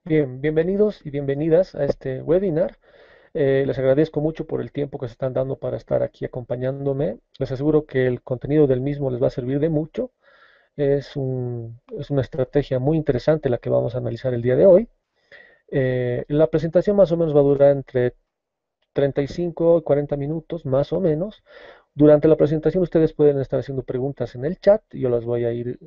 Bien, bienvenidos y bienvenidas a este webinar. Les agradezco mucho por el tiempo que se están dando para estar aquí acompañándome. Les aseguro que el contenido del mismo les va a servir de mucho. Es una estrategia muy interesante la que vamos a analizar el día de hoy. La presentación más o menos va a durar entre 35 y 40 minutos, más o menos. Durante la presentación ustedes pueden estar haciendo preguntas en el chat. Yo las voy a ir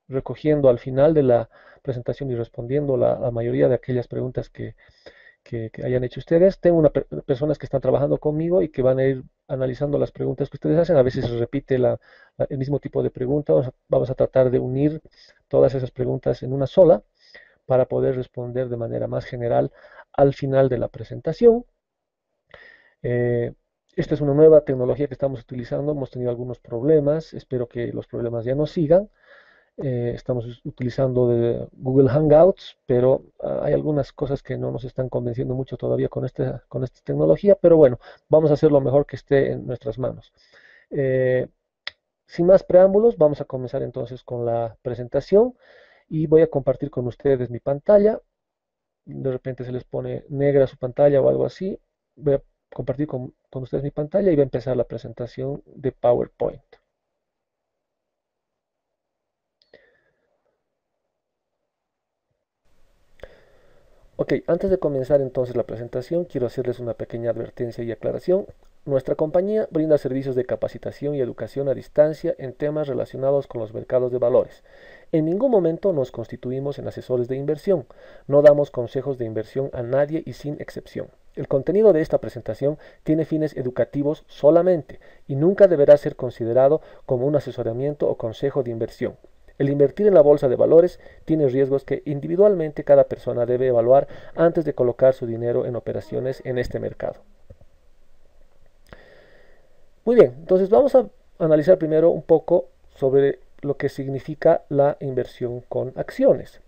recogiendo al final de la presentación y respondiendo la mayoría de aquellas preguntas que hayan hecho ustedes. Tengo personas que están trabajando conmigo y que van a ir analizando las preguntas que ustedes hacen. A veces se repite el mismo tipo de preguntas. Vamos a tratar de unir todas esas preguntas en una sola para poder responder de manera más general al final de la presentación. Eh, Esta es una nueva tecnología que estamos utilizando. Hemos tenido algunos problemas. Espero que los problemas ya no sigan. Estamos utilizando de Google Hangouts, pero hay algunas cosas que no nos están convenciendo mucho todavía con esta tecnología, pero bueno, vamos a hacer lo mejor que esté en nuestras manos. Eh, Sin más preámbulos, vamos a comenzar entonces con la presentación y voy a compartir con ustedes mi pantalla. De repente se les pone negra su pantalla o algo así. Voy a compartir con ustedes mi pantalla y va a empezar la presentación de PowerPoint. Ok, antes de comenzar entonces la presentación, quiero hacerles una pequeña advertencia y aclaración. Nuestra compañía brinda servicios de capacitación y educación a distancia en temas relacionados con los mercados de valores. En ningún momento nos constituimos en asesores de inversión. No damos consejos de inversión a nadie y sin excepción. El contenido de esta presentación tiene fines educativos solamente y nunca deberá ser considerado como un asesoramiento o consejo de inversión. El invertir en la bolsa de valores tiene riesgos que individualmente cada persona debe evaluar antes de colocar su dinero en operaciones en este mercado. Muy bien, entonces vamos a analizar primero un poco sobre lo que significa la inversión con acciones.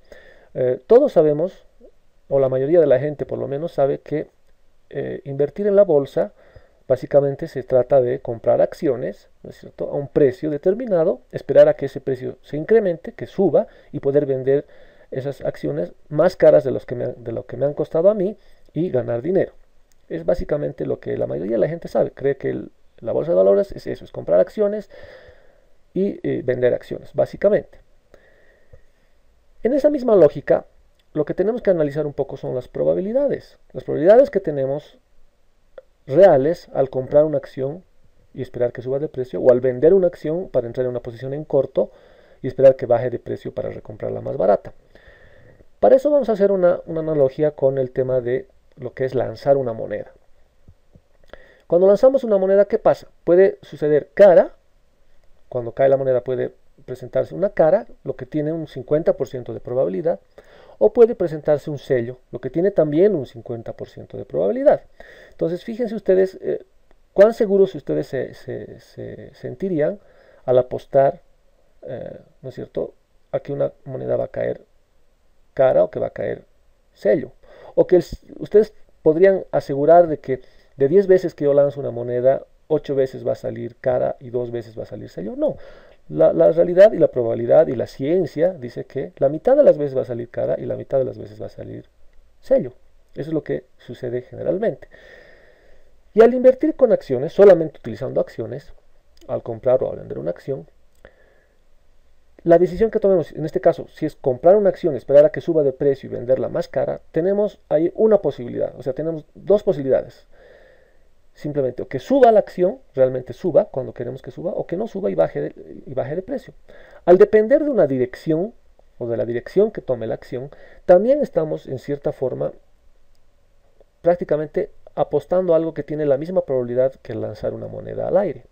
Todos sabemos, o la mayoría de la gente por lo menos sabe que invertir en la bolsa básicamente se trata de comprar acciones, ¿no es cierto?, a un precio determinado, esperar a que ese precio se incremente, que suba y poder vender esas acciones más caras de lo que me han costado a mí y ganar dinero. Es básicamente lo que la mayoría de la gente sabe. Cree que la bolsa de valores es eso, es comprar acciones y vender acciones, básicamente. En esa misma lógica, lo que tenemos que analizar un poco son las probabilidades. Las probabilidades que tenemos reales al comprar una acción y esperar que suba de precio, o al vender una acción para entrar en una posición en corto y esperar que baje de precio para recomprarla más barata. Para eso vamos a hacer una analogía con el tema de lo que es lanzar una moneda. Cuando lanzamos una moneda, ¿qué pasa? Puede suceder cara, cuando cae la moneda puede presentarse una cara, lo que tiene un 50% de probabilidad, o puede presentarse un sello, lo que tiene también un 50% de probabilidad. Entonces, fíjense ustedes cuán seguros ustedes se sentirían al apostar, ¿no es cierto?, a que una moneda va a caer cara o que va a caer sello. O que ustedes podrían asegurar de que de 10 veces que yo lanzo una moneda, 8 veces va a salir cara y 2 veces va a salir sello. No, la realidad y la probabilidad y la ciencia dice que la mitad de las veces va a salir cara y la mitad de las veces va a salir sello. Eso es lo que sucede generalmente. Y al invertir con acciones, solamente utilizando acciones, al comprar o al vender una acción, la decisión que tomemos, en este caso, si es comprar una acción, esperar a que suba de precio y venderla más cara, tenemos ahí una posibilidad, o sea, tenemos dos posibilidades. Simplemente o que suba la acción, realmente suba cuando queremos que suba, o que no suba y baje de precio. Al depender de una dirección o de la dirección que tome la acción, también estamos en cierta forma prácticamente apostando a algo que tiene la misma probabilidad que lanzar una moneda al aire.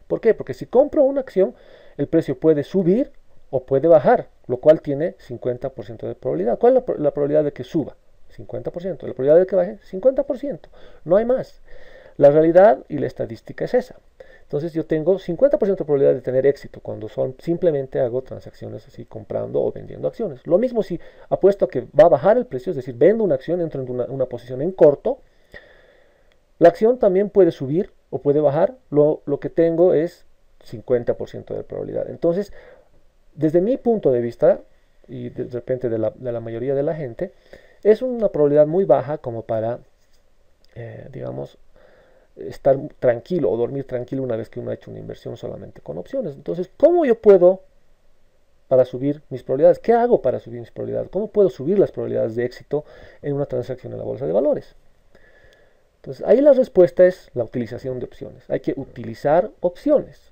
¿Por qué? Porque si compro una acción, el precio puede subir o puede bajar, lo cual tiene 50% de probabilidad. ¿Cuál es la probabilidad de que suba? 50%. La probabilidad de que baje, 50%. No hay más. La realidad y la estadística es esa. Entonces yo tengo 50% de probabilidad de tener éxito cuando simplemente hago transacciones así comprando o vendiendo acciones. Lo mismo si apuesto a que va a bajar el precio, es decir, vendo una acción, entro en una posición en corto, la acción también puede subir o puede bajar, lo que tengo es 50% de probabilidad. Entonces, desde mi punto de vista, y de repente de la mayoría de la gente, es una probabilidad muy baja como para, digamos, estar tranquilo o dormir tranquilo una vez que uno ha hecho una inversión solamente con opciones. Entonces, ¿cómo yo puedo para subir mis probabilidades? ¿Qué hago para subir mis probabilidades? ¿Cómo puedo subir las probabilidades de éxito en una transacción en la bolsa de valores? Entonces, ahí la respuesta es la utilización de opciones. Hay que utilizar opciones.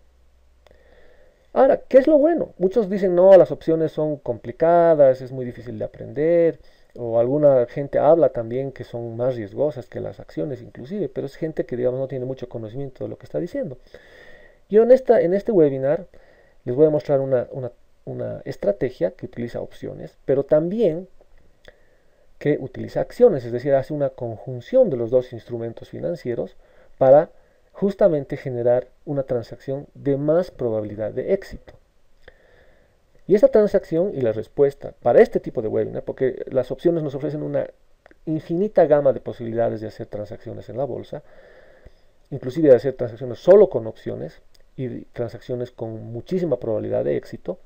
Ahora, ¿qué es lo bueno? Muchos dicen, no, las opciones son complicadas, es muy difícil de aprender, o alguna gente habla también que son más riesgosas que las acciones inclusive, pero es gente que, digamos, no tiene mucho conocimiento de lo que está diciendo. Yo en este webinar les voy a mostrar una estrategia que utiliza opciones, pero también que utiliza acciones, es decir, hace una conjunción de los dos instrumentos financieros para justamente generar una transacción de más probabilidad de éxito. Y esta transacción y la respuesta para este tipo de webinar, porque las opciones nos ofrecen una infinita gama de posibilidades de hacer transacciones en la bolsa, inclusive de hacer transacciones solo con opciones y transacciones con muchísima probabilidad de éxito,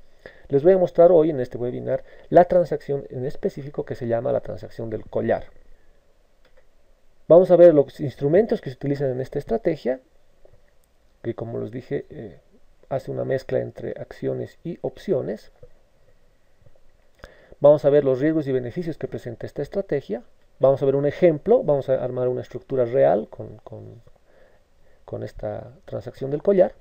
les voy a mostrar hoy en este webinar la transacción en específico que se llama la transacción del collar. Vamos a ver los instrumentos que se utilizan en esta estrategia, que como les dije, hace una mezcla entre acciones y opciones. Vamos a ver los riesgos y beneficios que presenta esta estrategia. Vamos a ver un ejemplo, vamos a armar una estructura real con esta transacción del collar.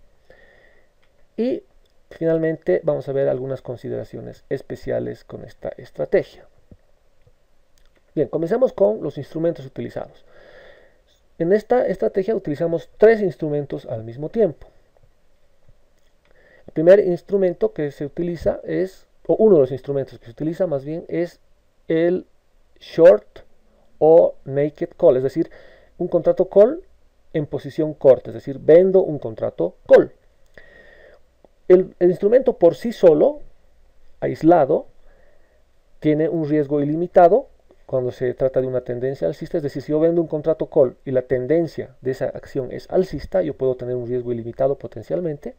Y finalmente vamos a ver algunas consideraciones especiales con esta estrategia. Bien, comencemos con los instrumentos utilizados. En esta estrategia utilizamos tres instrumentos al mismo tiempo. El primer instrumento que se utiliza es, o uno de los instrumentos que se utiliza más bien, es el short o naked call, es decir, un contrato call en posición corta, es decir, vendo un contrato call. El instrumento por sí solo, aislado, tiene un riesgo ilimitado cuando se trata de una tendencia alcista, es decir, si yo vendo un contrato call y la tendencia de esa acción es alcista, yo puedo tener un riesgo ilimitado potencialmente.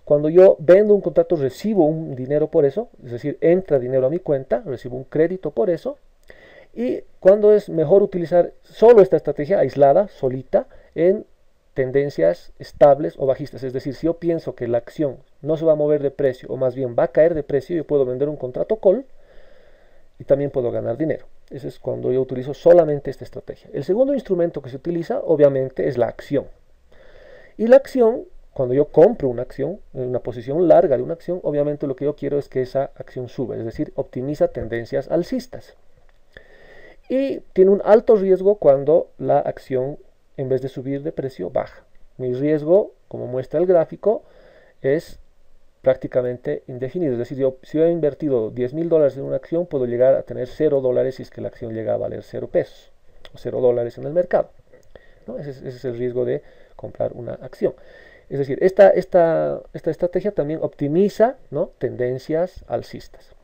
Cuando yo vendo un contrato, recibo un dinero por eso, es decir, entra dinero a mi cuenta, recibo un crédito por eso. Y cuando es mejor utilizar solo esta estrategia aislada, solita, en tendencias estables o bajistas. Es decir, si yo pienso que la acción no se va a mover de precio, o más bien va a caer de precio, yo puedo vender un contrato call y también puedo ganar dinero. Eso es cuando yo utilizo solamente esta estrategia. El segundo instrumento que se utiliza, obviamente, es la acción. Y la acción, cuando yo compro una acción, en una posición larga de una acción, obviamente lo que yo quiero es que esa acción suba, es decir, optimiza tendencias alcistas. Y tiene un alto riesgo cuando la acción, en vez de subir de precio, baja. Mi riesgo, como muestra el gráfico, es prácticamente indefinido. Es decir, si yo he invertido $10,000 en una acción, puedo llegar a tener $0 si es que la acción llega a valer 0 pesos o $0 en el mercado, ¿no? Ese es el riesgo de comprar una acción. Es decir, esta estrategia también optimiza, ¿no?, tendencias alcistas.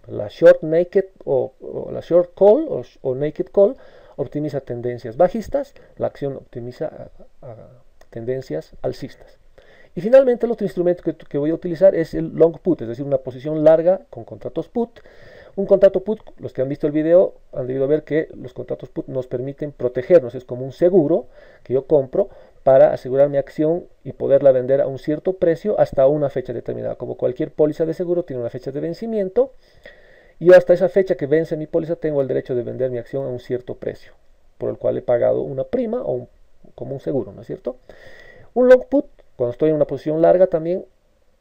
La short naked o la short call o naked call optimiza tendencias bajistas, la acción optimiza a tendencias alcistas. Y finalmente el otro instrumento que voy a utilizar es el long put, es decir, una posición larga con contratos put. Un contrato put, los que han visto el video han debido ver que los contratos put nos permiten protegernos, es como un seguro que yo compro para asegurar mi acción y poderla vender a un cierto precio hasta una fecha determinada. Como cualquier póliza de seguro tiene una fecha de vencimiento, y hasta esa fecha que vence mi póliza tengo el derecho de vender mi acción a un cierto precio, por el cual he pagado una prima o como un seguro, ¿no es cierto? Un long put, cuando estoy en una posición larga, también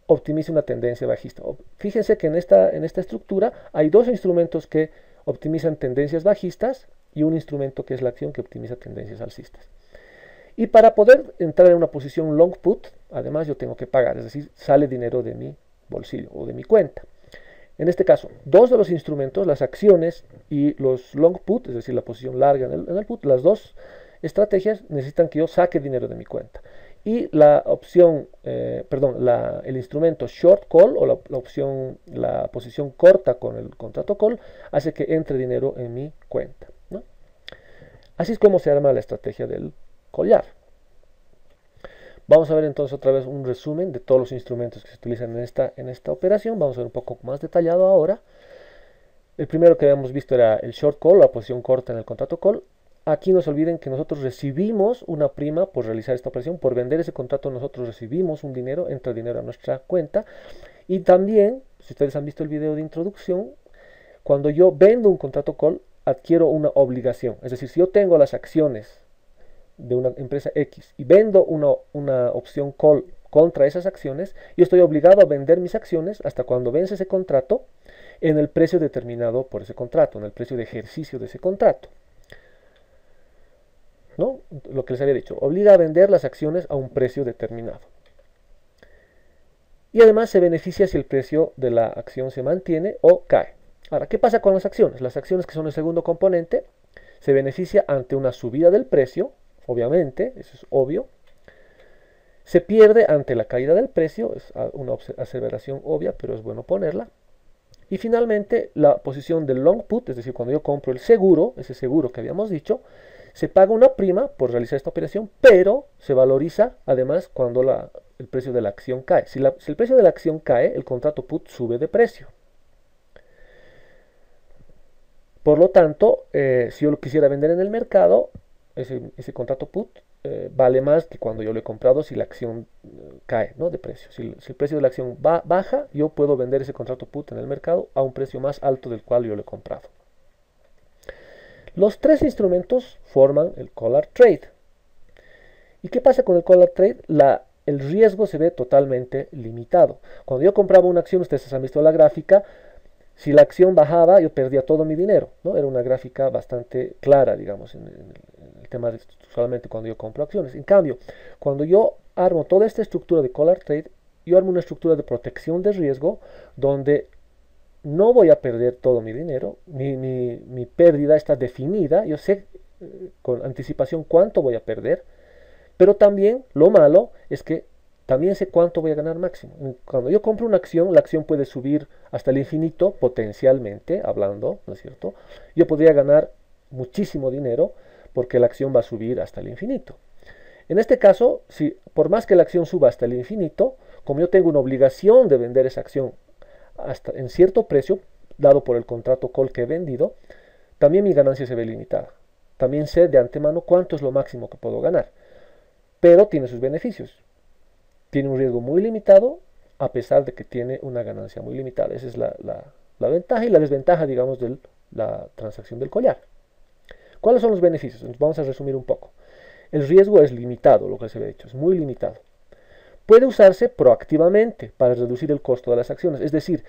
optimiza una tendencia bajista. Fíjense que en esta estructura hay dos instrumentos que optimizan tendencias bajistas y un instrumento que es la acción que optimiza tendencias alcistas. Y para poder entrar en una posición long put, además yo tengo que pagar, es decir, sale dinero de mi bolsillo o de mi cuenta. En este caso, dos de los instrumentos, las acciones y los long put, es decir, la posición larga en el put, las dos estrategias necesitan que yo saque dinero de mi cuenta. Y la opción, el instrumento short call o la posición corta con el contrato call hace que entre dinero en mi cuenta, ¿no? Así es como se arma la estrategia del collar. Vamos a ver entonces otra vez un resumen de todos los instrumentos que se utilizan en esta operación. Vamos a ver un poco más detallado ahora. El primero que habíamos visto era el short call, la posición corta en el contrato call. Aquí no se olviden que nosotros recibimos una prima por realizar esta operación. Por vender ese contrato nosotros recibimos un dinero, entra el dinero a nuestra cuenta. Y también, si ustedes han visto el video de introducción, cuando yo vendo un contrato call, adquiero una obligación. Es decir, si yo tengo las acciones de una empresa X y vendo una opción call contra esas acciones, yo estoy obligado a vender mis acciones hasta cuando vence ese contrato en el precio determinado por ese contrato, en el precio de ejercicio de ese contrato. ¿No? Lo que les había dicho, obliga a vender las acciones a un precio determinado. Y además se beneficia si el precio de la acción se mantiene o cae. Ahora, ¿qué pasa con las acciones? Las acciones, que son el segundo componente, se beneficia ante una subida del precio, obviamente, eso es obvio. Se pierde ante la caída del precio, es una aseveración obvia, pero es bueno ponerla. Y finalmente, la posición del long put, es decir, cuando yo compro el seguro, ese seguro que habíamos dicho, se paga una prima por realizar esta operación, pero se valoriza además cuando el precio de la acción cae. Si el precio de la acción cae, el contrato put sube de precio. Por lo tanto, si yo lo quisiera vender en el mercado, ese contrato put vale más que cuando yo lo he comprado si la acción cae, ¿no?, de precio. Si el precio de la acción baja, yo puedo vender ese contrato put en el mercado a un precio más alto del cual yo lo he comprado. Los tres instrumentos forman el collar trade. ¿Y qué pasa con el collar trade? El riesgo se ve totalmente limitado. Cuando yo compraba una acción, ustedes han visto la gráfica, si la acción bajaba, yo perdía todo mi dinero, ¿no? Era una gráfica bastante clara, digamos, en el tema de solamente cuando yo compro acciones. En cambio, cuando yo armo toda esta estructura de collar trade, yo armo una estructura de protección de riesgo donde no voy a perder todo mi dinero, mi pérdida está definida, yo sé con anticipación cuánto voy a perder, pero también lo malo es que también sé cuánto voy a ganar máximo. Cuando yo compro una acción, la acción puede subir hasta el infinito, potencialmente hablando, ¿no es cierto? Yo podría ganar muchísimo dinero porque la acción va a subir hasta el infinito. En este caso, si por más que la acción suba hasta el infinito, como yo tengo una obligación de vender esa acción hasta en cierto precio, dado por el contrato call que he vendido, también mi ganancia se ve limitada. También sé de antemano cuánto es lo máximo que puedo ganar. Pero tiene sus beneficios. Tiene un riesgo muy limitado, a pesar de que tiene una ganancia muy limitada. Esa es la ventaja y la desventaja, digamos, de la transacción del collar. ¿Cuáles son los beneficios? Vamos a resumir un poco. El riesgo es limitado, lo que se había dicho, es muy limitado. Puede usarse proactivamente para reducir el costo de las acciones. Es decir,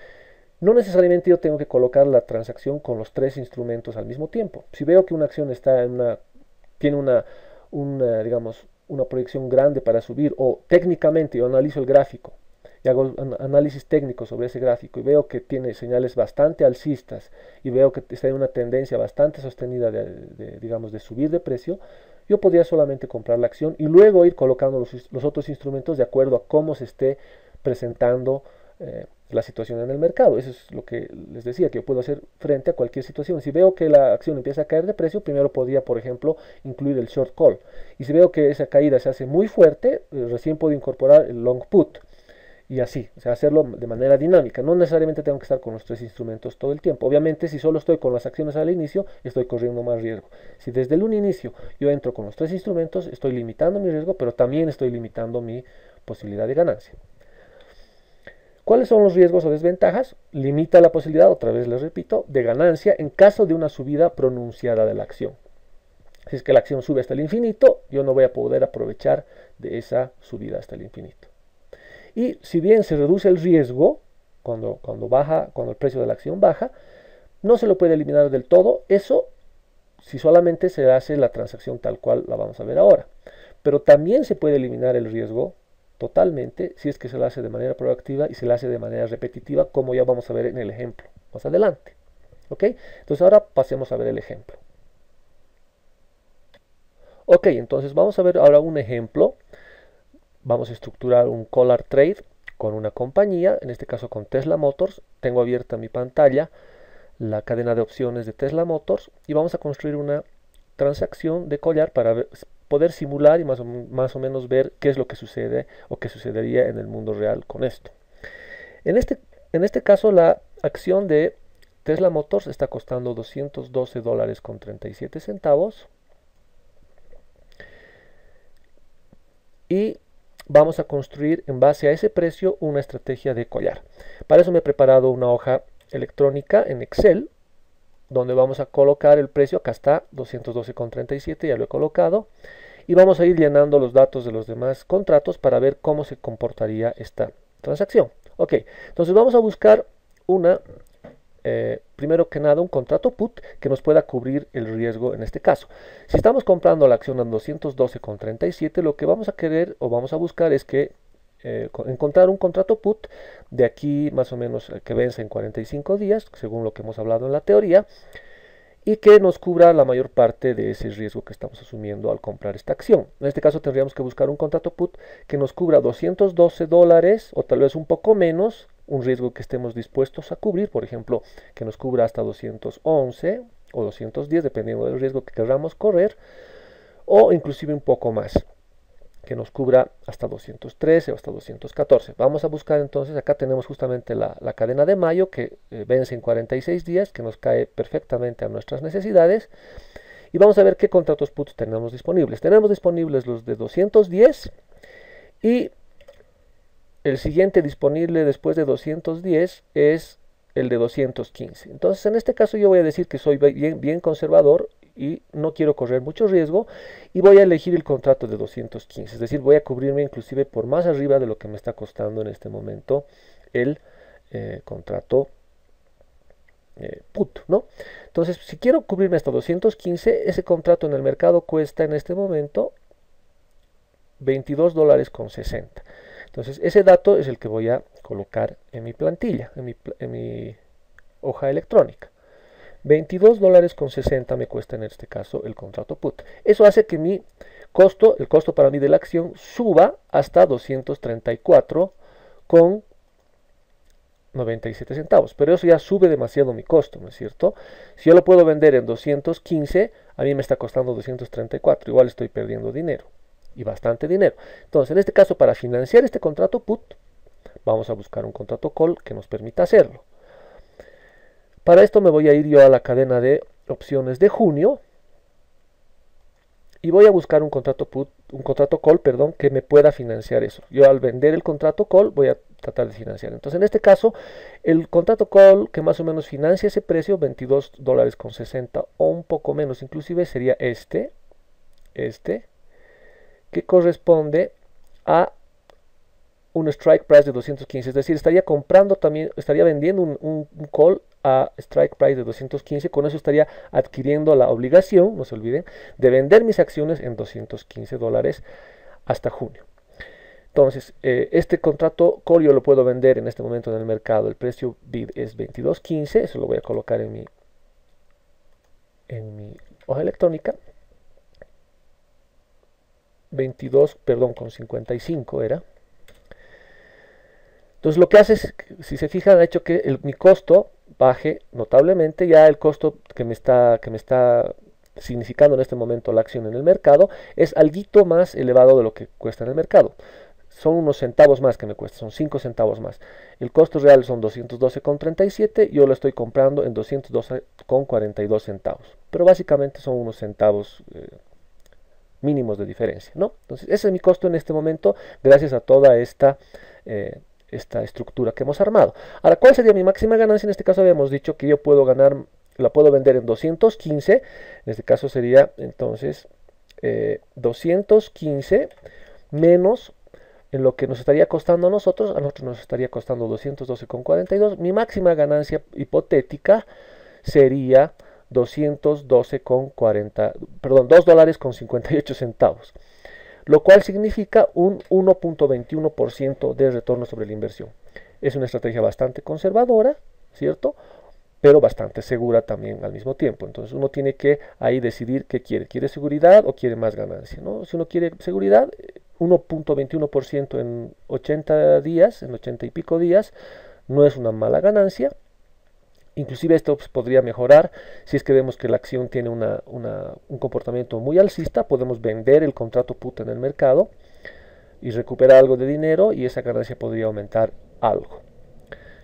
no necesariamente yo tengo que colocar la transacción con los tres instrumentos al mismo tiempo. Si veo que una acción tiene digamos, una proyección grande para subir, o técnicamente yo analizo el gráfico y hago un análisis técnico sobre ese gráfico y veo que tiene señales bastante alcistas y veo que está en una tendencia bastante sostenida digamos, de subir de precio, yo podría solamente comprar la acción y luego ir colocando los otros instrumentos de acuerdo a cómo se esté presentando la situación en el mercado. Eso es lo que les decía, que yo puedo hacer frente a cualquier situación. Si veo que la acción empieza a caer de precio, primero podría, por ejemplo, incluir el short call. Y si veo que esa caída se hace muy fuerte, recién puedo incorporar el long put. Y así, o sea, hacerlo de manera dinámica. No necesariamente tengo que estar con los tres instrumentos todo el tiempo. Obviamente, si solo estoy con las acciones al inicio, estoy corriendo más riesgo. Si desde un inicio yo entro con los tres instrumentos, estoy limitando mi riesgo, pero también estoy limitando mi posibilidad de ganancia. ¿Cuáles son los riesgos o desventajas? Limita la posibilidad, otra vez les repito, de ganancia en caso de una subida pronunciada de la acción. Si es que la acción sube hasta el infinito, yo no voy a poder aprovechar de esa subida hasta el infinito. Y si bien se reduce el riesgo cuando el precio de la acción baja, no se lo puede eliminar del todo. Eso si solamente se hace la transacción tal cual la vamos a ver ahora. Pero también se puede eliminar el riesgo totalmente si es que se lo hace de manera proactiva y se lo hace de manera repetitiva, como ya vamos a ver en el ejemplo más adelante. ¿Ok? Entonces ahora pasemos a ver el ejemplo. Ok, entonces vamos a ver ahora un ejemplo. Vamos a estructurar un collar trade con una compañía, en este caso con Tesla Motors. Tengo abierta mi pantalla, la cadena de opciones de Tesla Motors, y vamos a construir una transacción de collar para poder simular y más o menos ver qué es lo que sucede o qué sucedería en el mundo real con esto. En este caso, la acción de Tesla Motors está costando $212.37 y vamos a construir en base a ese precio una estrategia de collar. Para eso me he preparado una hoja electrónica en Excel donde vamos a colocar el precio. Acá está 212.37, ya lo he colocado, y vamos a ir llenando los datos de los demás contratos para ver cómo se comportaría esta transacción. Ok, entonces vamos a buscar primero que nada un contrato put que nos pueda cubrir el riesgo en este caso. Si estamos comprando la acción en 212.37, lo que vamos a querer o vamos a buscar es que encontrar un contrato put de aquí más o menos que vence en 45 días, según lo que hemos hablado en la teoría, y que nos cubra la mayor parte de ese riesgo que estamos asumiendo al comprar esta acción. En este caso tendríamos que buscar un contrato put que nos cubra $212 o tal vez un poco menos, un riesgo que estemos dispuestos a cubrir, por ejemplo, que nos cubra hasta 211 o 210, dependiendo del riesgo que queramos correr, o inclusive un poco más, que nos cubra hasta 213 o hasta 214. Vamos a buscar entonces, acá tenemos justamente la cadena de mayo que vence en 46 días, que nos cae perfectamente a nuestras necesidades, y vamos a ver qué contratos puts tenemos disponibles. Tenemos disponibles los de 210 y el siguiente disponible después de 210 es el de 215. Entonces en este caso yo voy a decir que soy bien conservador y no quiero correr mucho riesgo y voy a elegir el contrato de 215, es decir, voy a cubrirme inclusive por más arriba de lo que me está costando en este momento el contrato put, ¿no? Entonces, si quiero cubrirme hasta 215, ese contrato en el mercado cuesta en este momento $22.60. Entonces, ese dato es el que voy a colocar en mi plantilla, en mi hoja electrónica. $22.60 me cuesta en este caso el contrato put. Eso hace que el costo para mí de la acción suba hasta 234,97 centavos. Pero eso ya sube demasiado mi costo, ¿no es cierto? Si yo lo puedo vender en 215, a mí me está costando 234. Igual estoy perdiendo dinero. Y bastante dinero. Entonces, en este caso, para financiar este contrato put, vamos a buscar un contrato call que nos permita hacerlo. Para esto me voy a ir yo a la cadena de opciones de junio y voy a buscar un contrato call, que me pueda financiar eso. Yo al vender el contrato call voy a tratar de financiar. Entonces, en este caso, el contrato call que más o menos financia ese precio, $22.60 o un poco menos, inclusive sería este, que corresponde a un strike price de 215, es decir, estaría vendiendo un call a strike price de 215, con eso estaría adquiriendo la obligación, no se olviden, de vender mis acciones en $215 hasta junio. Entonces, este contrato call yo lo puedo vender en este momento en el mercado, el precio bid es 22.15, eso lo voy a colocar en mi hoja electrónica. 22,55 era. Entonces lo que hace es, si se fijan, ha hecho que mi costo baje notablemente. Ya el costo que me está significando en este momento la acción en el mercado es algo más elevado de lo que cuesta en el mercado. Son unos centavos más que me cuesta, son 5 centavos más. El costo real son 212,37, yo lo estoy comprando en 212,42 centavos. Pero básicamente son unos centavos mínimos de diferencia, ¿no? Entonces ese es mi costo en este momento, gracias a toda esta estructura que hemos armado. Ahora, ¿cuál sería mi máxima ganancia? En este caso habíamos dicho que yo la puedo vender en 215, en este caso sería entonces 215 menos en lo que nos estaría costando a nosotros nos estaría costando 212,42. Mi máxima ganancia hipotética sería $2.58, lo cual significa un 1.21% de retorno sobre la inversión. Es una estrategia bastante conservadora, ¿cierto? Pero bastante segura también al mismo tiempo. Entonces uno tiene que ahí decidir qué quiere. ¿Quiere seguridad o quiere más ganancia, ¿no? Si uno quiere seguridad, 1.21% en 80 días, en 80 y pico días, no es una mala ganancia. Inclusive esto pues, podría mejorar si es que vemos que la acción tiene un comportamiento muy alcista. Podemos vender el contrato put en el mercado y recuperar algo de dinero y esa ganancia podría aumentar algo.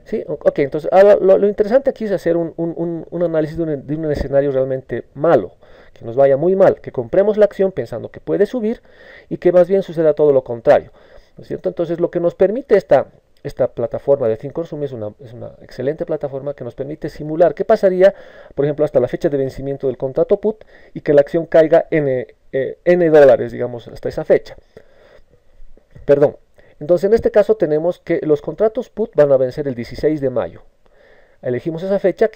¿Sí? Ok, entonces ahora lo interesante aquí es hacer un análisis de un escenario realmente malo, que nos vaya muy mal, que compremos la acción pensando que puede subir y que más bien suceda todo lo contrario. ¿No es cierto? Entonces lo que nos permite esta plataforma de Thinkorsum es una excelente plataforma que nos permite simular qué pasaría, por ejemplo, hasta la fecha de vencimiento del contrato put y que la acción caiga N dólares, digamos, hasta esa fecha. Perdón. Entonces en este caso tenemos que los contratos put van a vencer el 16 de mayo. Elegimos esa fecha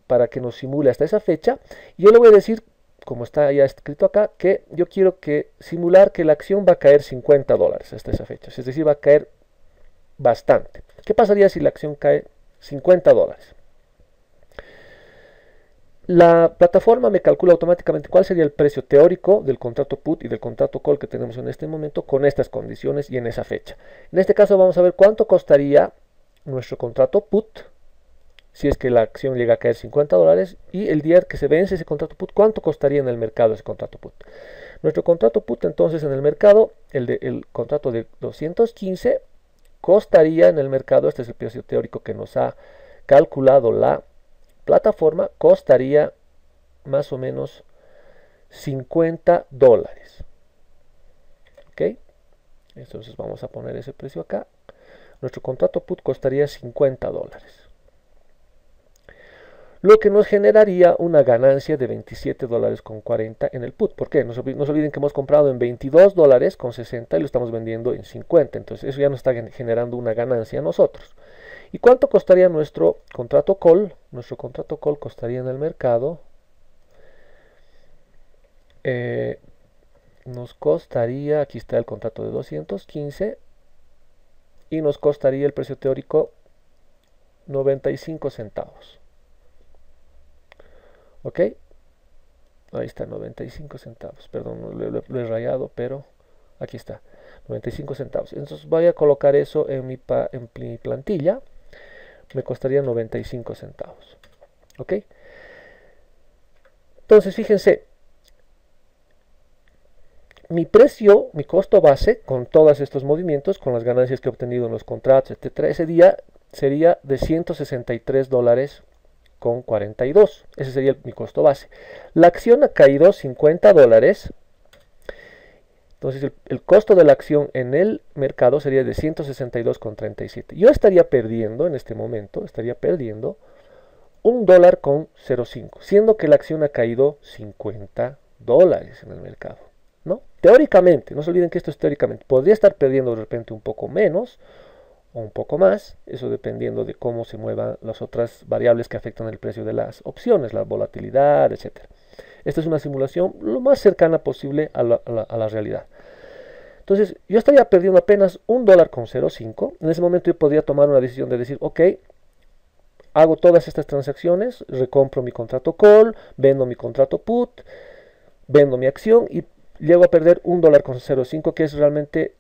para que nos simule hasta esa fecha. Y yo le voy a decir, como está ya escrito acá, que yo quiero simular que la acción va a caer 50 dólares hasta esa fecha. Es decir, va a caer bastante. ¿Qué pasaría si la acción cae 50 dólares? La plataforma me calcula automáticamente cuál sería el precio teórico del contrato put y del contrato call que tenemos en este momento con estas condiciones y en esa fecha. En este caso vamos a ver cuánto costaría nuestro contrato put si es que la acción llega a caer 50 dólares y el día que se vence ese contrato put, cuánto costaría en el mercado ese contrato put. Nuestro contrato put entonces en el mercado, el contrato de 215, costaría en el mercado, este es el precio teórico que nos ha calculado la plataforma, costaría más o menos 50 dólares. ¿Ok? Entonces vamos a poner ese precio acá. Nuestro contrato put costaría 50 dólares. Lo que nos generaría una ganancia de 27 dólares con 40 en el put. ¿Por qué? No se olviden que hemos comprado en 22 dólares con 60 y lo estamos vendiendo en 50. Entonces eso ya nos está generando una ganancia a nosotros. ¿Y cuánto costaría nuestro contrato call? Nuestro contrato call costaría en el mercado, nos costaría, aquí está el contrato de 215, y nos costaría el precio teórico 95 centavos. ¿Ok? Ahí está, 95 centavos. Perdón, lo he rayado, pero aquí está, 95 centavos. Entonces voy a colocar eso en mi plantilla. Me costaría 95 centavos. ¿Ok? Entonces, fíjense, mi precio, mi costo base, con todos estos movimientos, con las ganancias que he obtenido en los contratos, etcétera, ese día sería de 163 dólares con 42. Ese sería mi costo base. La acción ha caído 50 dólares. Entonces el costo de la acción en el mercado sería de 162,37. Yo estaría perdiendo en este momento, estaría perdiendo $1,05, siendo que la acción ha caído 50 dólares en el mercado. ¿No? Teóricamente, no se olviden que esto es teóricamente, podría estar perdiendo de repente un poco menos o un poco más, eso dependiendo de cómo se muevan las otras variables que afectan el precio de las opciones, la volatilidad, etc. Esta es una simulación lo más cercana posible a la realidad. Entonces, yo estaría perdiendo apenas $1,05. En ese momento yo podría tomar una decisión de decir, ok, hago todas estas transacciones, recompro mi contrato call, vendo mi contrato put, vendo mi acción y llego a perder $1,05, que es realmente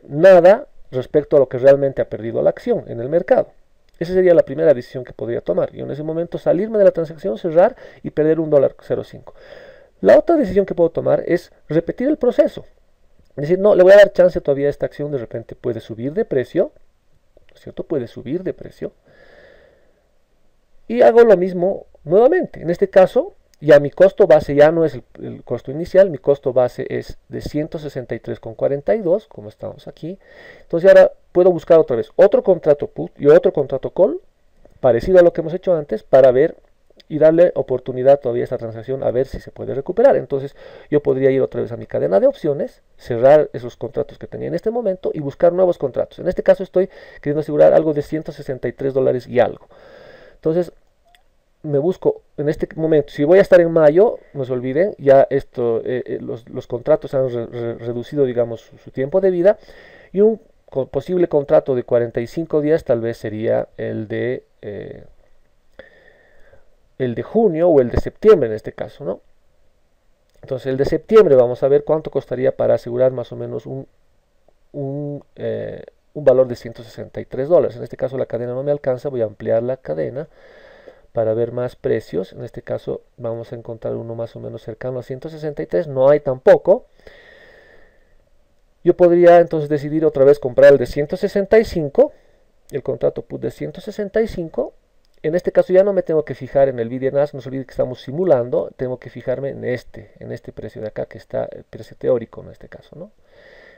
nada respecto a lo que realmente ha perdido la acción en el mercado. Esa sería la primera decisión que podría tomar. Y en ese momento salirme de la transacción, cerrar y perder $1,05. La otra decisión que puedo tomar es repetir el proceso. Es decir, no, le voy a dar chance todavía a esta acción, de repente puede subir de precio, ¿no es cierto? Puede subir de precio. Y hago lo mismo nuevamente. En este caso, ya mi costo base ya no es el costo inicial, mi costo base es de 163,42, como estamos aquí. Entonces ahora puedo buscar otra vez otro contrato put y otro contrato call, parecido a lo que hemos hecho antes, para ver y darle oportunidad todavía a esta transacción a ver si se puede recuperar. Entonces yo podría ir otra vez a mi cadena de opciones, cerrar esos contratos que tenía en este momento y buscar nuevos contratos. En este caso estoy queriendo asegurar algo de 163 dólares y algo. Entonces me busco en este momento, si voy a estar en mayo, no se olviden, ya los contratos han reducido, digamos, su tiempo de vida, y un posible contrato de 45 días tal vez sería el de junio o el de septiembre en este caso, ¿no? Entonces el de septiembre vamos a ver cuánto costaría para asegurar más o menos un valor de 163 dólares. En este caso la cadena no me alcanza, voy a ampliar la cadena para ver más precios. En este caso vamos a encontrar uno más o menos cercano a 163, no hay tampoco. Yo podría entonces decidir otra vez comprar el de 165, el contrato put de 165. En este caso ya no me tengo que fijar en el BDNAS, no se olvide que estamos simulando, tengo que fijarme en este precio de acá, que está el precio teórico en este caso, ¿no?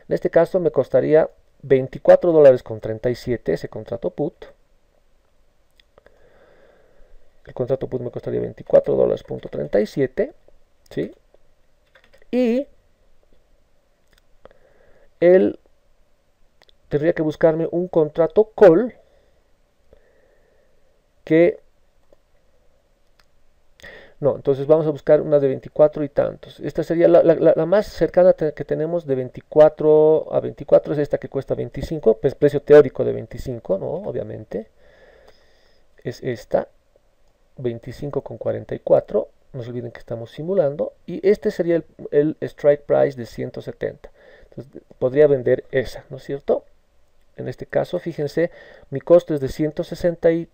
En este caso me costaría $24.37 ese contrato put. El contrato put me costaría $24.37, ¿sí? Y él tendría que buscarme un contrato call que... No, entonces vamos a buscar una de 24 y tantos. Esta sería la más cercana que tenemos de 24 a 24, es esta que cuesta 25, pues precio teórico de 25, ¿no? Obviamente. Es esta, 25,44. No se olviden que estamos simulando. Y este sería el strike price de 170. Entonces podría vender esa, ¿no es cierto? En este caso, fíjense, mi costo es de 163.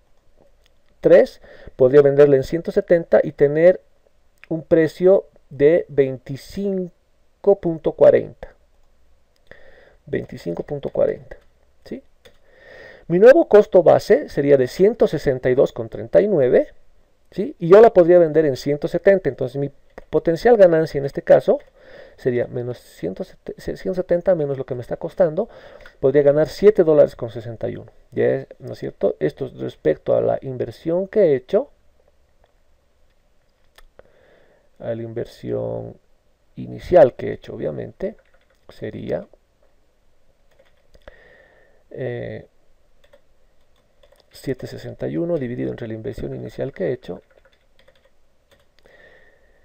Podría venderla en 170 y tener un precio de 25.40. 25.40, ¿sí? Mi nuevo costo base sería de 162,39, ¿sí? Y yo la podría vender en 170. Entonces mi potencial ganancia en este caso sería menos 170 menos lo que me está costando, podría ganar $7.61. ¿Ya? ¿No es cierto? Esto es respecto a la inversión que he hecho, a la inversión inicial que he hecho, obviamente, sería 761 dividido entre la inversión inicial que he hecho,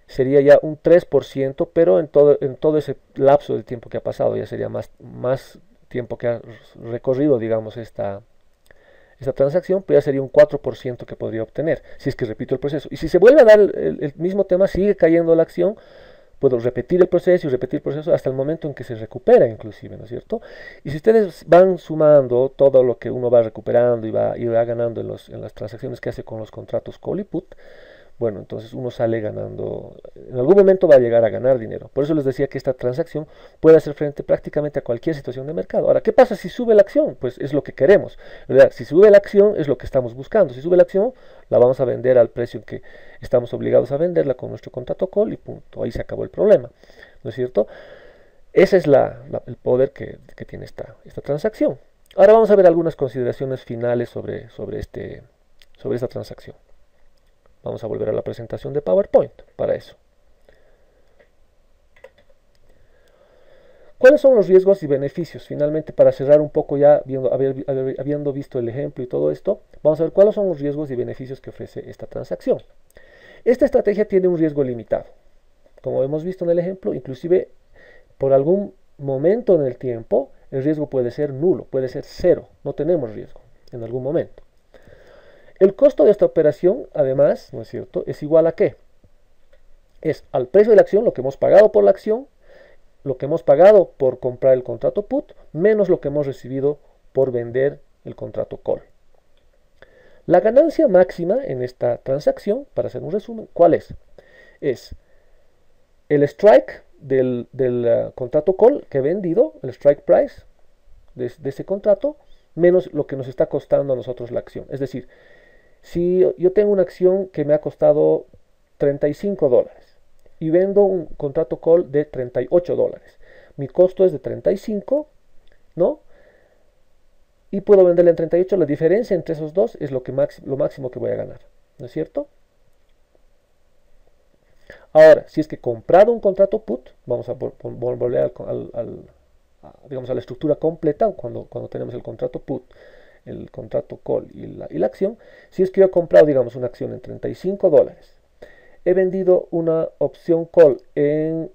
sería ya un 3%, pero en todo ese lapso de tiempo que ha pasado, ya sería más tiempo que ha recorrido, digamos, esta transacción, pues ya sería un 4% que podría obtener, si es que repito el proceso. Y si se vuelve a dar el mismo tema, sigue cayendo la acción, puedo repetir el proceso y repetir el proceso hasta el momento en que se recupera inclusive, ¿no es cierto? Y si ustedes van sumando todo lo que uno va recuperando y va ganando en las transacciones que hace con los contratos call y put, bueno, entonces uno sale ganando, en algún momento va a llegar a ganar dinero. Por eso les decía que esta transacción puede hacer frente prácticamente a cualquier situación de mercado. Ahora, ¿qué pasa si sube la acción? Pues es lo que queremos, ¿verdad? Si sube la acción es lo que estamos buscando. Si sube la acción, la vamos a vender al precio en que estamos obligados a venderla con nuestro contrato call y punto. Ahí se acabó el problema, ¿no es cierto? Ese es el poder que tiene esta transacción. Ahora vamos a ver algunas consideraciones finales sobre esta transacción. Vamos a volver a la presentación de PowerPoint para eso. ¿Cuáles son los riesgos y beneficios? Finalmente, para cerrar un poco ya, habiendo visto el ejemplo y todo esto, vamos a ver cuáles son los riesgos y beneficios que ofrece esta transacción. Esta estrategia tiene un riesgo limitado. Como hemos visto en el ejemplo, inclusive por algún momento en el tiempo, el riesgo puede ser nulo, puede ser cero. No tenemos riesgo en algún momento. El costo de esta operación, además, ¿no es cierto?, es igual a ¿qué? Es al precio de la acción, lo que hemos pagado por la acción, lo que hemos pagado por comprar el contrato put, menos lo que hemos recibido por vender el contrato call. La ganancia máxima en esta transacción, para hacer un resumen, ¿cuál es? Es el strike del contrato call que he vendido, el strike price de ese contrato, menos lo que nos está costando a nosotros la acción. Es decir, si yo tengo una acción que me ha costado $35 y vendo un contrato call de $38, mi costo es de 35, ¿no? Y puedo venderla en 38, la diferencia entre esos dos es lo máximo que voy a ganar, ¿no es cierto? Ahora, si es que he comprado un contrato put, vamos a volver digamos, a la estructura completa cuando tenemos el contrato put, el contrato call y la acción. Si es que yo he comprado, digamos, una acción en $35, he vendido una opción call en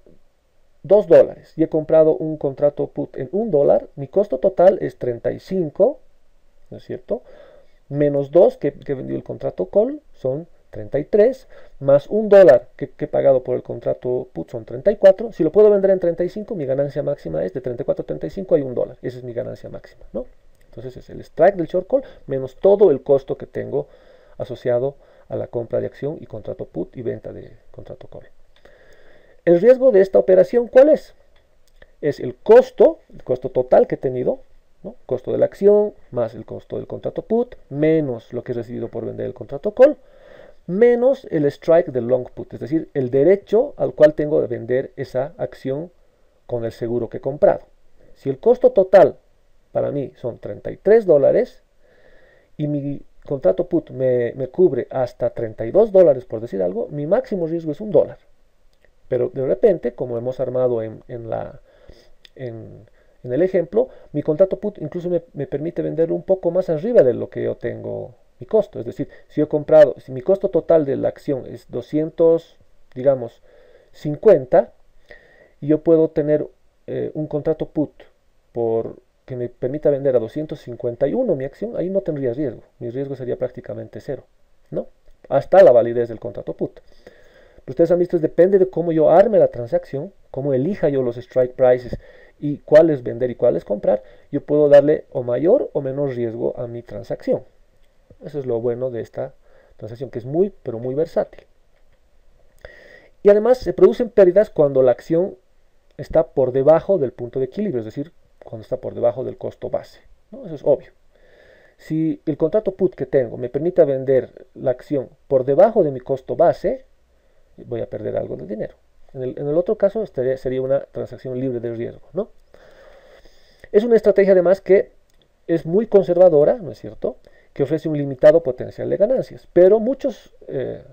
$2 y he comprado un contrato put en $1, mi costo total es 35, ¿no es cierto? Menos 2 que he vendido el contrato call son 33, más $1 que he pagado por el contrato put son 34. Si lo puedo vender en 35, mi ganancia máxima es de 34 a 35, hay $1. Esa es mi ganancia máxima, ¿no? Entonces es el strike del short call menos todo el costo que tengo asociado a la compra de acción y contrato put y venta de contrato call. El riesgo de esta operación, ¿cuál es? Es el costo total que he tenido, ¿no? Costo de la acción más el costo del contrato put, menos lo que he recibido por vender el contrato call, menos el strike del long put, es decir, el derecho al cual tengo de vender esa acción con el seguro que he comprado. Si el costo total para mí son $33 y mi contrato put me cubre hasta $32, por decir algo, mi máximo riesgo es $1. Pero de repente, como hemos armado en el ejemplo, mi contrato put incluso me permite venderlo un poco más arriba de lo que yo tengo mi costo. Es decir, si mi costo total de la acción es 200, digamos, 50, y yo puedo tener un contrato put que me permita vender a 251 mi acción, ahí no tendría riesgo. Mi riesgo sería prácticamente cero, ¿no? Hasta la validez del contrato put. Pero ustedes han visto, depende de cómo yo arme la transacción, cómo elija yo los strike prices y cuáles vender y cuáles comprar, yo puedo darle o mayor o menor riesgo a mi transacción. Eso es lo bueno de esta transacción, que es muy, pero muy versátil. Y además se producen pérdidas cuando la acción está por debajo del punto de equilibrio, es decir, cuando está por debajo del costo base, ¿no? Eso es obvio. Si el contrato put que tengo me permite vender la acción por debajo de mi costo base, voy a perder algo de dinero. En el otro caso sería una transacción libre de riesgo, ¿no? Es una estrategia además que es muy conservadora, ¿no es cierto?, que ofrece un limitado potencial de ganancias, pero muchos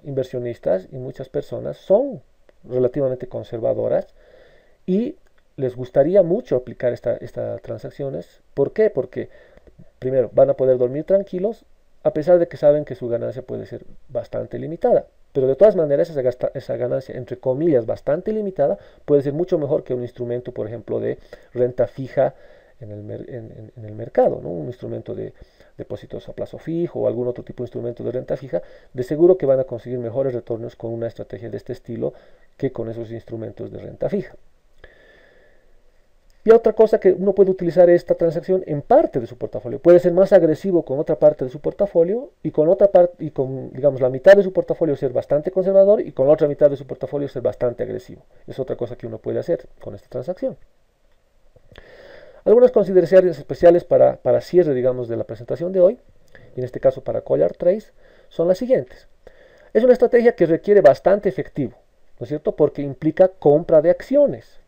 inversionistas y muchas personas son relativamente conservadoras y les gustaría mucho aplicar estas transacciones. ¿Por qué? Porque primero van a poder dormir tranquilos a pesar de que saben que su ganancia puede ser bastante limitada. Pero de todas maneras esa ganancia, entre comillas, bastante limitada, puede ser mucho mejor que un instrumento, por ejemplo, de renta fija en el mercado, ¿no? Un instrumento de depósitos a plazo fijo o algún otro tipo de instrumento de renta fija. De seguro que van a conseguir mejores retornos con una estrategia de este estilo que con esos instrumentos de renta fija. Y otra cosa que uno puede utilizar esta transacción en parte de su portafolio. Puede ser más agresivo con otra parte de su portafolio y con otra parte, y con, digamos, la mitad de su portafolio ser bastante conservador y con la otra mitad de su portafolio ser bastante agresivo. Es otra cosa que uno puede hacer con esta transacción. Algunas consideraciones especiales para cierre, digamos, de la presentación de hoy, y en este caso para Collar Trades, son las siguientes. Es una estrategia que requiere bastante efectivo, ¿no es cierto?, porque implica compra de acciones.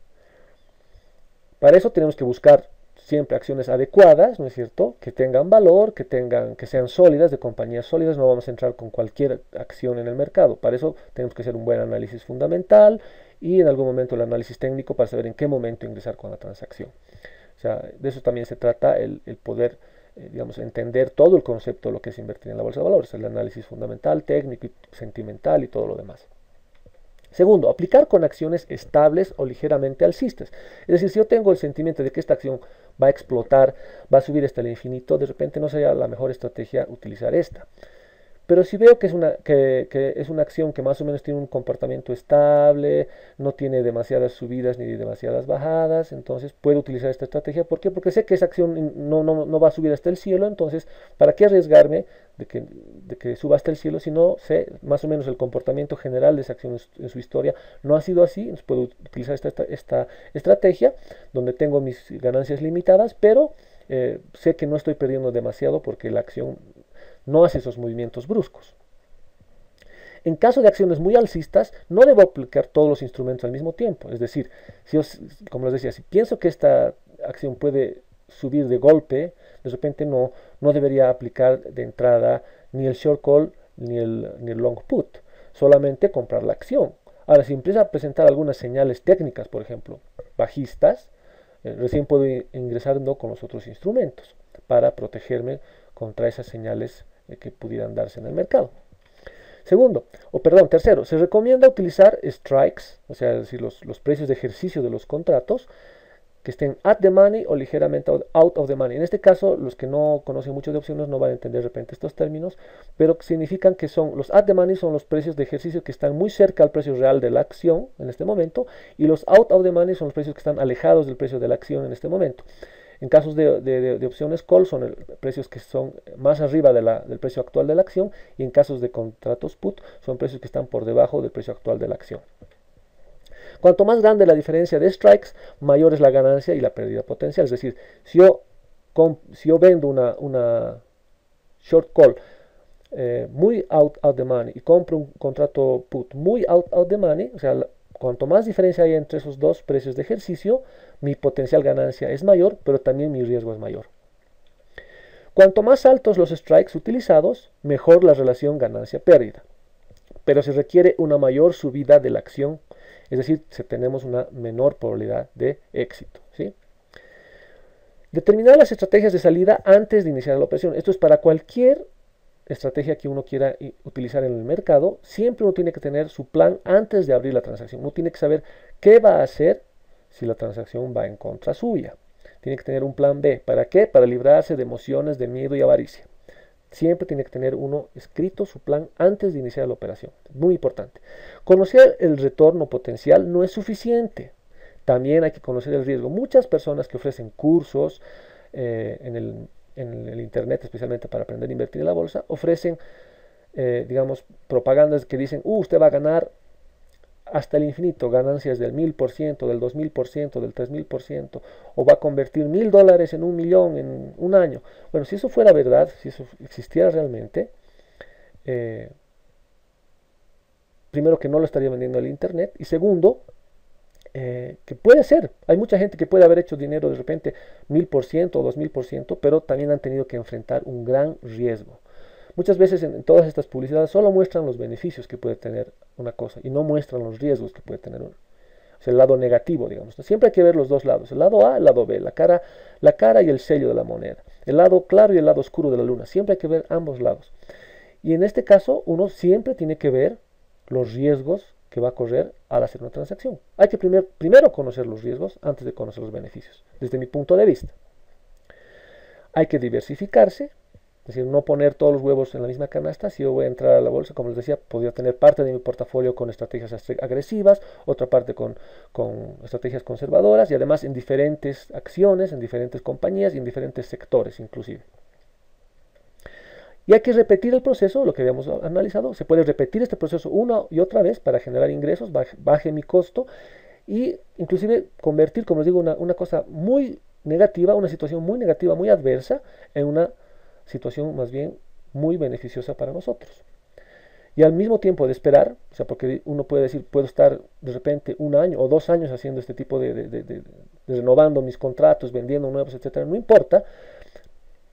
Para eso tenemos que buscar siempre acciones adecuadas, ¿no es cierto?, que tengan valor, que sean sólidas, de compañías sólidas. No vamos a entrar con cualquier acción en el mercado. Para eso tenemos que hacer un buen análisis fundamental y en algún momento el análisis técnico para saber en qué momento ingresar con la transacción. O sea, de eso también se trata, el poder, digamos, entender todo el concepto de lo que es invertir en la bolsa de valores, el análisis fundamental, técnico y sentimental y todo lo demás. Segundo, aplicar con acciones estables o ligeramente alcistas. Es decir, si yo tengo el sentimiento de que esta acción va a explotar, va a subir hasta el infinito, de repente no sería la mejor estrategia utilizar esta. Pero si veo que es una acción que más o menos tiene un comportamiento estable, no tiene demasiadas subidas ni demasiadas bajadas, entonces puedo utilizar esta estrategia. ¿Por qué? Porque sé que esa acción no va a subir hasta el cielo, entonces ¿para qué arriesgarme de que suba hasta el cielo si no sé más o menos el comportamiento general de esa acción en su historia? No ha sido así, entonces puedo utilizar esta estrategia donde tengo mis ganancias limitadas, pero sé que no estoy perdiendo demasiado porque la acción no hace esos movimientos bruscos. En caso de acciones muy alcistas, no debo aplicar todos los instrumentos al mismo tiempo. Es decir, como les decía, si pienso que esta acción puede subir de golpe, de repente no debería aplicar de entrada ni el short call ni el long put, solamente comprar la acción. Ahora, si empieza a presentar algunas señales técnicas, por ejemplo, bajistas, recién puedo ingresar con los otros instrumentos para protegerme contra esas señales que pudieran darse en el mercado. Tercero, se recomienda utilizar strikes, o sea, es decir, los precios de ejercicio de los contratos que estén at the money o ligeramente out of the money. En este caso, los que no conocen mucho de opciones no van a entender de repente estos términos, pero significan que los at the money son los precios de ejercicio que están muy cerca al precio real de la acción en este momento, y los out of the money son los precios que están alejados del precio de la acción en este momento. En casos de opciones call son precios que son más arriba del precio actual de la acción, y en casos de contratos put son precios que están por debajo del precio actual de la acción. Cuanto más grande la diferencia de strikes, mayor es la ganancia y la pérdida potencial. Es decir, si yo vendo una short call muy out the money y compro un contrato put muy out the money, o sea, cuanto más diferencia hay entre esos dos precios de ejercicio, mi potencial ganancia es mayor, pero también mi riesgo es mayor. Cuanto más altos los strikes utilizados, mejor la relación ganancia-pérdida. Pero se requiere una mayor subida de la acción, es decir, si tenemos una menor probabilidad de éxito, ¿sí? Determinar las estrategias de salida antes de iniciar la operación. Esto es para cualquier estrategia que uno quiera utilizar en el mercado. Siempre uno tiene que tener su plan antes de abrir la transacción. Uno tiene que saber qué va a hacer si la transacción va en contra suya. Tiene que tener un plan B. ¿Para qué? Para librarse de emociones de miedo y avaricia. Siempre tiene que tener uno escrito su plan antes de iniciar la operación. Muy importante. Conocer el retorno potencial no es suficiente. También hay que conocer el riesgo. Muchas personas que ofrecen cursos en el internet, especialmente para aprender a invertir en la bolsa, ofrecen, digamos, propagandas que dicen, usted va a ganar hasta el infinito, ganancias del 1000%, del 2000%, del 3000%, o va a convertir $1000 en 1.000.000 en un año. Bueno, si eso fuera verdad, si eso existiera realmente, primero que no lo estaría vendiendo en el internet, y segundo, que puede ser, hay mucha gente que puede haber hecho dinero de repente 1000% o 2000%, pero también han tenido que enfrentar un gran riesgo. Muchas veces en todas estas publicidades solo muestran los beneficios que puede tener una cosa y no muestran los riesgos que puede tener una. O sea, el lado negativo, digamos. Siempre hay que ver los dos lados, el lado A, el lado B, la cara y el sello de la moneda, el lado claro y el lado oscuro de la luna. Siempre hay que ver ambos lados. Y en este caso, uno siempre tiene que ver los riesgos que va a correr al hacer una transacción. Hay que primero conocer los riesgos antes de conocer los beneficios, desde mi punto de vista. Hay que diversificarse, es decir, no poner todos los huevos en la misma canasta. Si yo voy a entrar a la bolsa, como les decía, podría tener parte de mi portafolio con estrategias agresivas, otra parte con estrategias conservadoras, y además en diferentes acciones, en diferentes compañías y en diferentes sectores inclusive. Y hay que repetir el proceso, lo que habíamos analizado. Se puede repetir este proceso una y otra vez para generar ingresos, baje mi costo, y inclusive convertir, como les digo, una cosa muy negativa, una situación muy negativa, muy adversa, en una situación más bien muy beneficiosa para nosotros. Y al mismo tiempo de esperar, o sea, porque uno puede decir, puedo estar de repente 1 año o 2 años haciendo este tipo de renovando mis contratos, vendiendo nuevos, etcétera, no importa.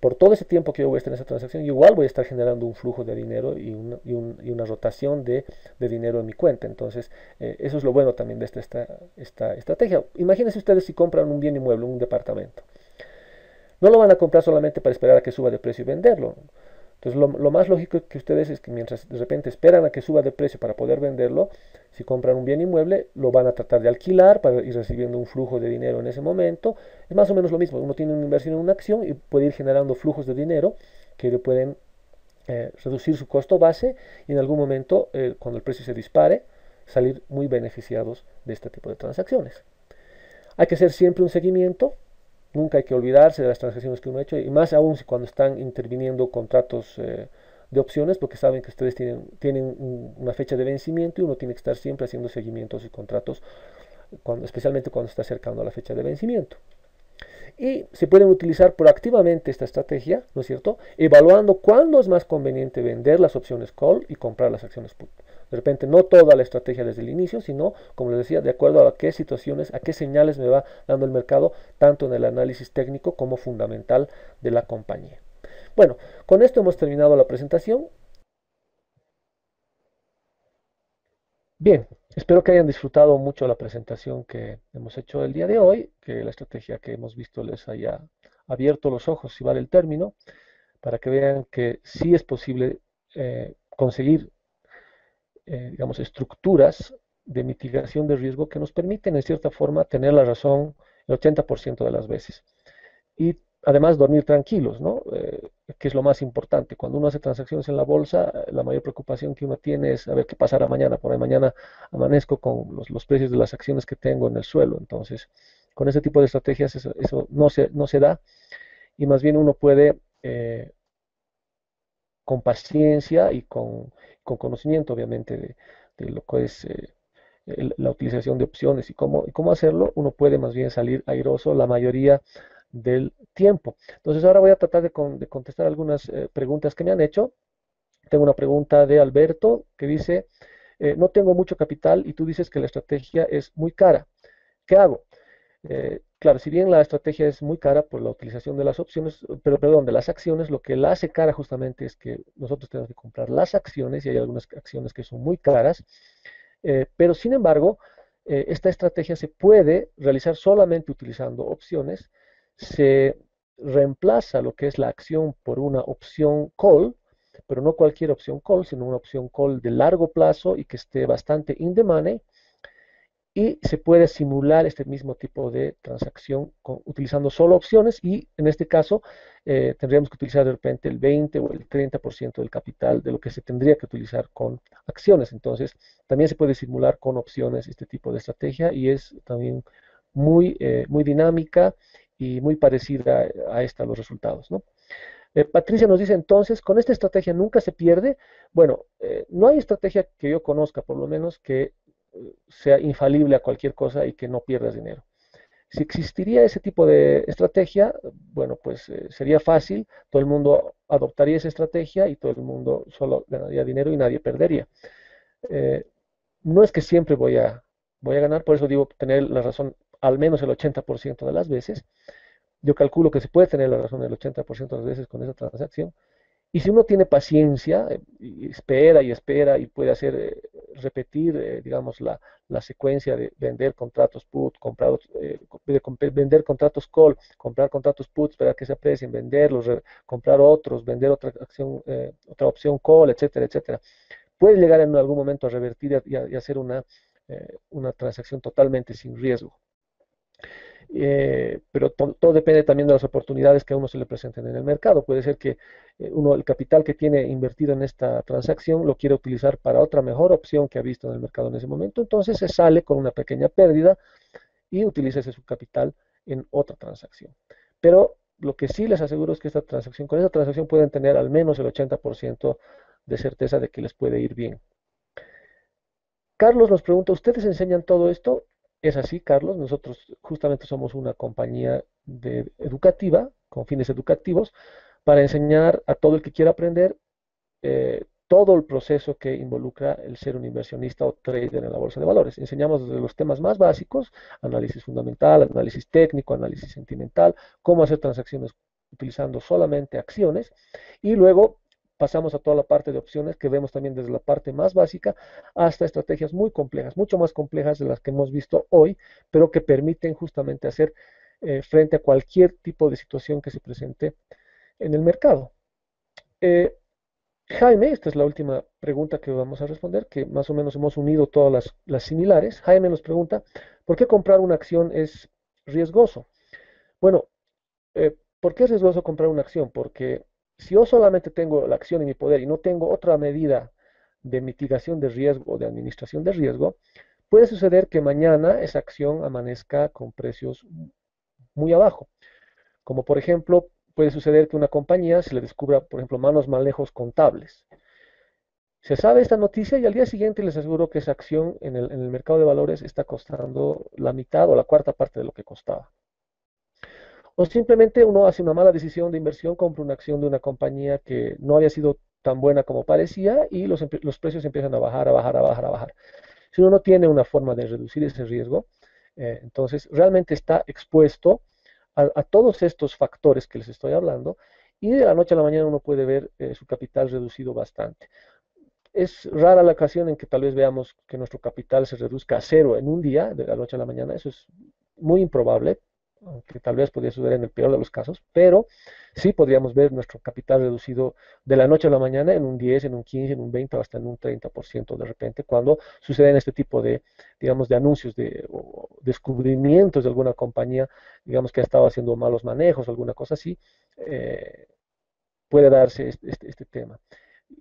Por todo ese tiempo que yo voy a estar en esa transacción, yo igual voy a estar generando un flujo de dinero y una rotación de dinero en mi cuenta. Entonces, eso es lo bueno también de esta estrategia. Imagínense ustedes si compran un bien inmueble, un departamento. No lo van a comprar solamente para esperar a que suba de precio y venderlo. Entonces, lo más lógico que ustedes es que mientras de repente esperan a que suba de precio para poder venderlo, si compran un bien inmueble, lo van a tratar de alquilar para ir recibiendo un flujo de dinero en ese momento. Es más o menos lo mismo. Uno tiene una inversión en una acción y puede ir generando flujos de dinero que le pueden reducir su costo base, y en algún momento, cuando el precio se dispare, salir muy beneficiados de este tipo de transacciones. Hay que hacer siempre un seguimiento. Nunca hay que olvidarse de las transacciones que uno ha hecho, y más aún cuando están interviniendo contratos de opciones, porque saben que ustedes tienen una fecha de vencimiento y uno tiene que estar siempre haciendo seguimiento a sus contratos, especialmente cuando está acercando a la fecha de vencimiento. Y se pueden utilizar proactivamente esta estrategia, ¿no es cierto?, evaluando cuándo es más conveniente vender las opciones call y comprar las acciones put. De repente no toda la estrategia desde el inicio, sino, como les decía, de acuerdo a qué situaciones, a qué señales me va dando el mercado, tanto en el análisis técnico como fundamental de la compañía. Bueno, con esto hemos terminado la presentación. Bien, espero que hayan disfrutado mucho la presentación que hemos hecho el día de hoy, que la estrategia que hemos visto les haya abierto los ojos, si vale el término, para que vean que sí es posible conseguir, digamos, estructuras de mitigación de riesgo que nos permiten, en cierta forma, tener la razón el 80% de las veces. Y además dormir tranquilos, ¿no? Que es lo más importante. Cuando uno hace transacciones en la bolsa, la mayor preocupación que uno tiene es a ver qué pasará mañana. Por ahí mañana amanezco con los precios de las acciones que tengo en el suelo. Entonces, Con ese tipo de estrategias eso no se da y más bien uno puede, con paciencia y con conocimiento, obviamente, de lo que es la utilización de opciones y cómo hacerlo, uno puede más bien salir airoso la mayoría del tiempo. Entonces, ahora voy a tratar de contestar algunas preguntas que me han hecho. Tengo una pregunta de Alberto que dice, no tengo mucho capital y tú dices que la estrategia es muy cara. ¿Qué hago? Claro, si bien la estrategia es muy cara por la utilización de las opciones, pero perdón, de las acciones, lo que la hace cara justamente es que nosotros tenemos que comprar las acciones y hay algunas acciones que son muy caras, pero sin embargo, esta estrategia se puede realizar solamente utilizando opciones, se reemplaza lo que es la acción por una opción call, pero no cualquier opción call, sino una opción call de largo plazo y que esté bastante in the money y se puede simular este mismo tipo de transacción utilizando solo opciones y en este caso tendríamos que utilizar de repente el 20 o el 30% del capital de lo que se tendría que utilizar con acciones. Entonces, también se puede simular con opciones este tipo de estrategia y es también muy dinámica y muy parecida a esta los resultados, ¿no? Patricia nos dice entonces, con esta estrategia nunca se pierde. Bueno, no hay estrategia que yo conozca, por lo menos, que sea infalible a cualquier cosa y que no pierdas dinero. Si existiría ese tipo de estrategia, bueno, pues sería fácil, todo el mundo adoptaría esa estrategia y todo el mundo solo ganaría dinero y nadie perdería. Eh, no es que siempre voy a ganar, por eso digo tener la razón al menos el 80% de las veces. Yo calculo que se puede tener la razón el 80% de las veces con esa transacción, y si uno tiene paciencia, y espera y espera y puede hacer, repetir, digamos, la secuencia de vender contratos put, vender contratos call, comprar contratos put, esperar que se aprecien, venderlos, comprar otros, vender otra acción, otra opción call, etcétera, etcétera. Puede llegar en algún momento a revertir y hacer una transacción totalmente sin riesgo. Pero todo depende también de las oportunidades que a uno se le presenten en el mercado. Puede ser que uno el capital que tiene invertido en esta transacción lo quiere utilizar para otra mejor opción que ha visto en el mercado en ese momento, entonces se sale con una pequeña pérdida y utiliza ese subcapital en otra transacción. Pero lo que sí les aseguro es que con esta transacción pueden tener al menos el 80% de certeza de que les puede ir bien. Carlos nos pregunta, ¿ustedes enseñan todo esto? Es así, Carlos. Nosotros justamente somos una compañía educativa, con fines educativos, para enseñar a todo el que quiera aprender todo el proceso que involucra el ser un inversionista o trader en la bolsa de valores. Enseñamos desde los temas más básicos, análisis fundamental, análisis técnico, análisis sentimental, cómo hacer transacciones utilizando solamente acciones y luego pasamos a toda la parte de opciones que vemos también desde la parte más básica hasta estrategias muy complejas, mucho más complejas de las que hemos visto hoy, pero que permiten justamente hacer frente a cualquier tipo de situación que se presente en el mercado. Eh, Jaime, esta es la última pregunta que vamos a responder, que más o menos hemos unido todas las similares. Jaime nos pregunta, ¿por qué comprar una acción es riesgoso? Bueno, ¿por qué es riesgoso comprar una acción? Porque si yo solamente tengo la acción en mi poder y no tengo otra medida de mitigación de riesgo o de administración de riesgo, puede suceder que mañana esa acción amanezca con precios muy abajo. Como por ejemplo, puede suceder que una compañía se le descubra, por ejemplo, malos manejos contables. Se sabe esta noticia y al día siguiente les aseguro que esa acción en el mercado de valores está costando la mitad o la cuarta parte de lo que costaba. O simplemente uno hace una mala decisión de inversión, compra una acción de una compañía que no había sido tan buena como parecía y los precios empiezan a bajar, a bajar, a bajar, a bajar. Si uno no tiene una forma de reducir ese riesgo, entonces realmente está expuesto a todos estos factores que les estoy hablando y de la noche a la mañana uno puede ver su capital reducido bastante. Es rara la ocasión en que tal vez veamos que nuestro capital se reduzca a cero en un día, de la noche a la mañana. Eso es muy improbable, aunque tal vez podría suceder en el peor de los casos, pero sí podríamos ver nuestro capital reducido de la noche a la mañana en un 10, en un 15, en un 20 o hasta en un 30% de repente, cuando suceden este tipo de, digamos, de anuncios o descubrimientos de alguna compañía, digamos, que ha estado haciendo malos manejos o alguna cosa así, puede darse este tema.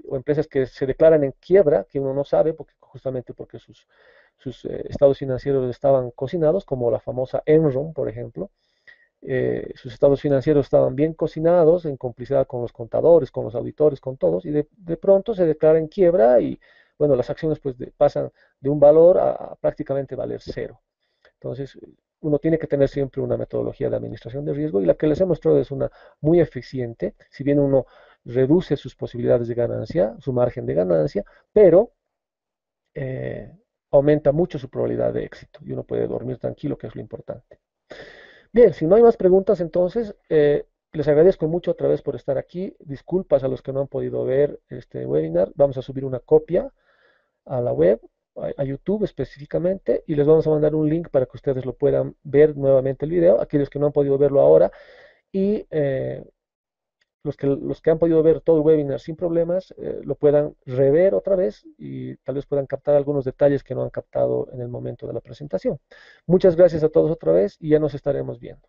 o empresas que se declaran en quiebra, que uno no sabe, porque, justamente porque sus estados financieros estaban cocinados, como la famosa Enron, por ejemplo. Sus estados financieros estaban bien cocinados en complicidad con los contadores, con los auditores, con todos, y de pronto se declara en quiebra y, bueno, las acciones pues pasan de un valor a prácticamente valer cero. Entonces, uno tiene que tener siempre una metodología de administración de riesgo y la que les he mostrado es una muy eficiente, si bien uno reduce sus posibilidades de ganancia, su margen de ganancia, pero eh, aumenta mucho su probabilidad de éxito y uno puede dormir tranquilo, que es lo importante. Bien, si no hay más preguntas, entonces les agradezco mucho otra vez por estar aquí. Disculpas a los que no han podido ver este webinar. Vamos a subir una copia a la web, a YouTube específicamente, y les vamos a mandar un link para que ustedes lo puedan ver nuevamente el video, aquellos que no han podido verlo ahora, y los que han podido ver todo el webinar sin problemas, lo puedan rever otra vez y tal vez puedan captar algunos detalles que no han captado en el momento de la presentación. Muchas gracias a todos otra vez y ya nos estaremos viendo.